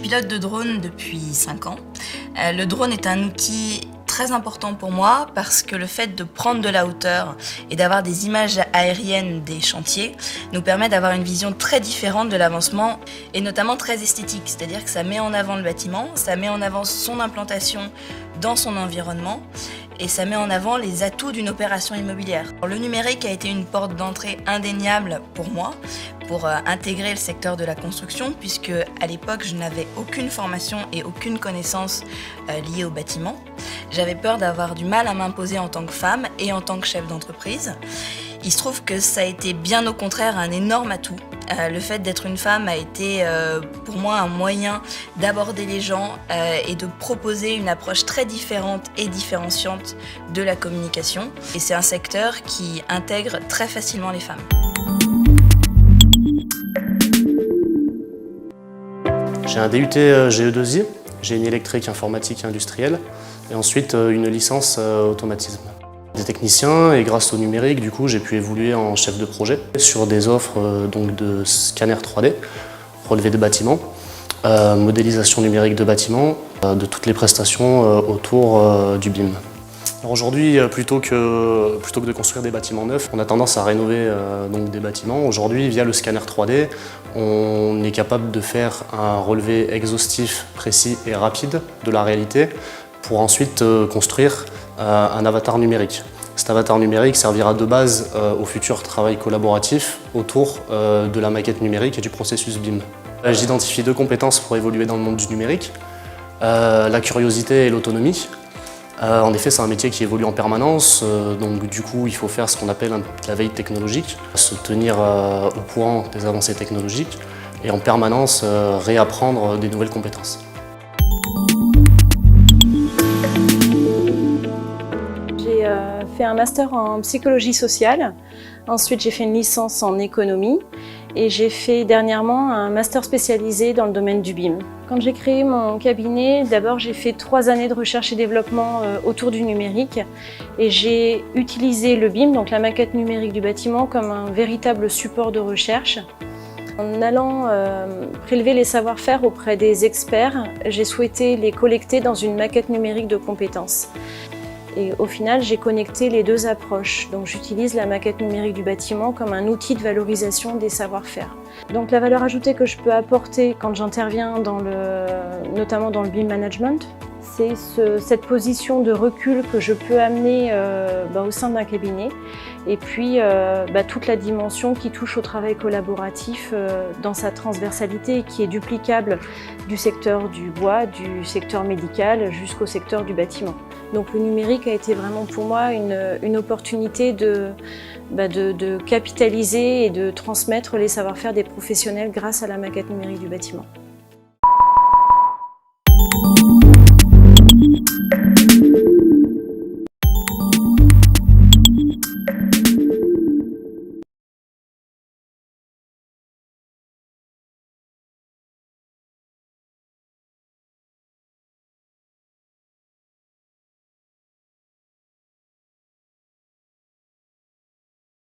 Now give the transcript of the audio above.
pilote de drone depuis 5 ans. Le drone est un outil très important pour moi parce que le fait de prendre de la hauteur et d'avoir des images aériennes des chantiers nous permet d'avoir une vision très différente de l'avancement et notamment très esthétique, c'est-à-dire que ça met en avant le bâtiment, ça met en avant son implantation dans son environnement et ça met en avant les atouts d'une opération immobilière. Le numérique a été une porte d'entrée indéniable pour moi pour intégrer le secteur de la construction puisque à l'époque je n'avais aucune formation et aucune connaissance liée au bâtiment. J'avais peur d'avoir du mal à m'imposer en tant que femme et en tant que chef d'entreprise. Il se trouve que ça a été bien au contraire un énorme atout. Le fait d'être une femme a été pour moi un moyen d'aborder les gens et de proposer une approche très différente et différenciante de la communication. Et c'est un secteur qui intègre très facilement les femmes. J'ai un DUT GE2I, génie électrique, informatique et industriel, et ensuite une licence automatisme. Des techniciens et grâce au numérique, du coup, j'ai pu évoluer en chef de projet sur des offres donc de scanner 3D, relevé de bâtiments, modélisation numérique de bâtiments, de toutes les prestations autour du BIM. Aujourd'hui, plutôt que de construire des bâtiments neufs, on a tendance à rénover donc des bâtiments. Aujourd'hui, via le scanner 3D, on est capable de faire un relevé exhaustif, précis et rapide de la réalité pour ensuite construire un avatar numérique. Cet avatar numérique servira de base au futur travail collaboratif autour de la maquette numérique et du processus BIM. J'identifie 2 compétences pour évoluer dans le monde du numérique, la curiosité et l'autonomie. En effet, c'est un métier qui évolue en permanence, donc du coup, il faut faire ce qu'on appelle la veille technologique, se tenir au courant des avancées technologiques et en permanence réapprendre des nouvelles compétences. J'ai fait un master en psychologie sociale, ensuite j'ai fait une licence en économie et j'ai fait dernièrement un master spécialisé dans le domaine du BIM. Quand j'ai créé mon cabinet, d'abord j'ai fait 3 années de recherche et développement autour du numérique et j'ai utilisé le BIM, donc la maquette numérique du bâtiment, comme un véritable support de recherche. En allant prélever les savoir-faire auprès des experts, j'ai souhaité les collecter dans une maquette numérique de compétences. Et au final, j'ai connecté les 2 approches. Donc j'utilise la maquette numérique du bâtiment comme un outil de valorisation des savoir-faire. Donc la valeur ajoutée que je peux apporter quand j'interviens notamment dans le BIM management, c'est cette position de recul que je peux amener au sein d'un cabinet. Et puis toute la dimension qui touche au travail collaboratif dans sa transversalité, qui est duplicable du secteur du bois, du secteur médical jusqu'au secteur du bâtiment. Donc le numérique a été vraiment pour moi une opportunité de capitaliser et de transmettre les savoir-faire des professionnels grâce à la maquette numérique du bâtiment.